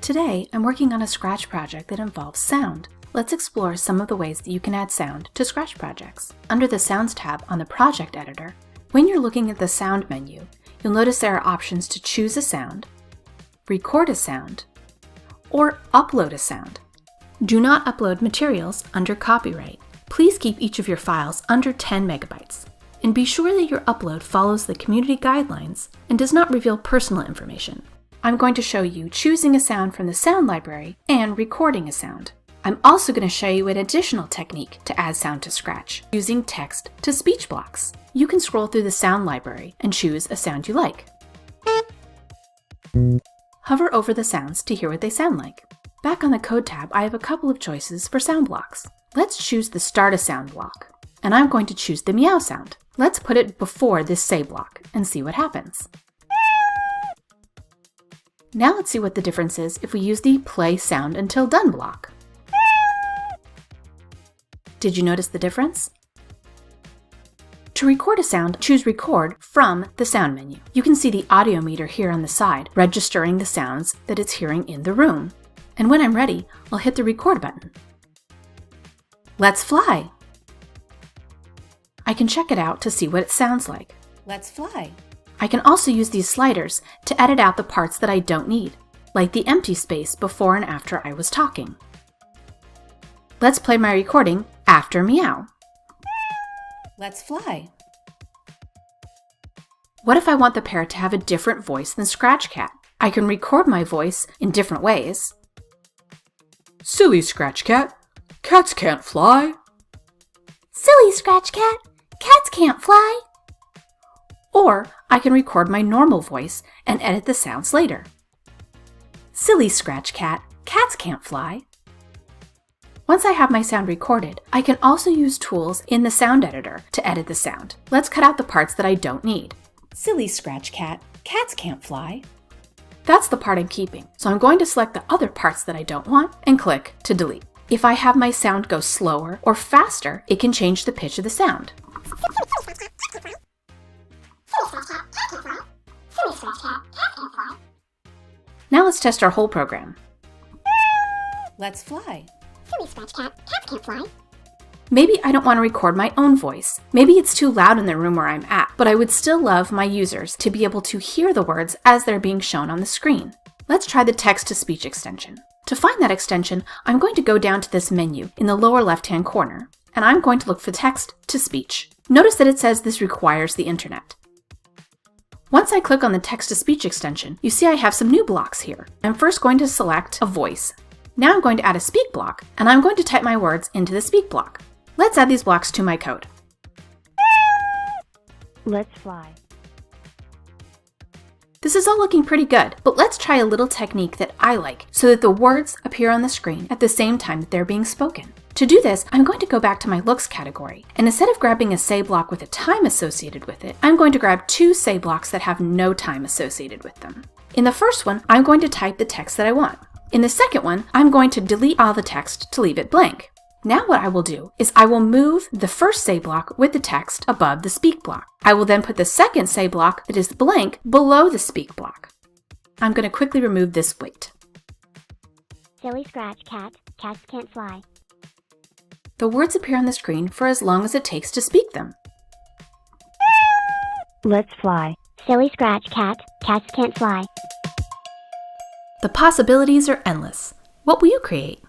Today, I'm working on a Scratch project that involves sound. Let's explore some of the ways that you can add sound to Scratch projects. Under the Sounds tab on the Project Editor, when you're looking at the Sound menu, you'll notice there are options to choose a sound, record a sound, or upload a sound. Do not upload materials under copyright. Please keep each of your files under 10 megabytes. And be sure that your upload follows the community guidelines and does not reveal personal information. I'm going to show you choosing a sound from the sound library and recording a sound. I'm also going to show you an additional technique to add sound to Scratch, using text-to-speech blocks. You can scroll through the sound library and choose a sound you like. Hover over the sounds to hear what they sound like. Back on the Code tab, I have a couple of choices for sound blocks. Let's choose the Start a Sound block, and I'm going to choose the meow sound. Let's put it before this Say block and see what happens. Now let's see what the difference is if we use the Play Sound Until Done block. Did you notice the difference? To record a sound, choose Record from the Sound menu. You can see the audio meter here on the side, registering the sounds that it's hearing in the room. And when I'm ready, I'll hit the Record button. Let's fly! I can check it out to see what it sounds like. Let's fly! I can also use these sliders to edit out the parts that I don't need, like the empty space before and after I was talking. Let's play my recording after meow. Let's fly! What if I want the parrot to have a different voice than Scratch Cat? I can record my voice in different ways. Silly Scratch Cat, cats can't fly. Silly Scratch Cat, cats can't fly. Or I can record my normal voice and edit the sounds later. Silly Scratch Cat, cats can't fly. Once I have my sound recorded, I can also use tools in the sound editor to edit the sound. Let's cut out the parts that I don't need. Silly Scratch Cat, cats can't fly. That's the part I'm keeping, so I'm going to select the other parts that I don't want and click to delete. If I have my sound go slower or faster, it can change the pitch of the sound. Now let's test our whole program. Let's fly. Silly Scratch Cat, cats can't fly. Maybe I don't want to record my own voice. Maybe it's too loud in the room where I'm at, but I would still love my users to be able to hear the words as they're being shown on the screen. Let's try the text-to-speech extension. To find that extension, I'm going to go down to this menu in the lower left-hand corner, and I'm going to look for text-to-speech. Notice that it says this requires the internet. Once I click on the text-to-speech extension, you see I have some new blocks here. I'm first going to select a voice. Now I'm going to add a speak block, and I'm going to type my words into the speak block. Let's add these blocks to my code. Let's fly. This is all looking pretty good, but let's try a little technique that I like so that the words appear on the screen at the same time that they're being spoken. To do this, I'm going to go back to my Looks category, and instead of grabbing a Say block with a time associated with it, I'm going to grab two Say blocks that have no time associated with them. In the first one, I'm going to type the text that I want. In the second one, I'm going to delete all the text to leave it blank. Now what I will do is I will move the first Say block with the text above the Speak block. I will then put the second Say block that is blank below the Speak block. I'm going to quickly remove this wait. Silly Scratch Cat, cats can't fly. The words appear on the screen for as long as it takes to speak them. Let's fly. Silly Scratch Cat, cats can't fly. The possibilities are endless. What will you create?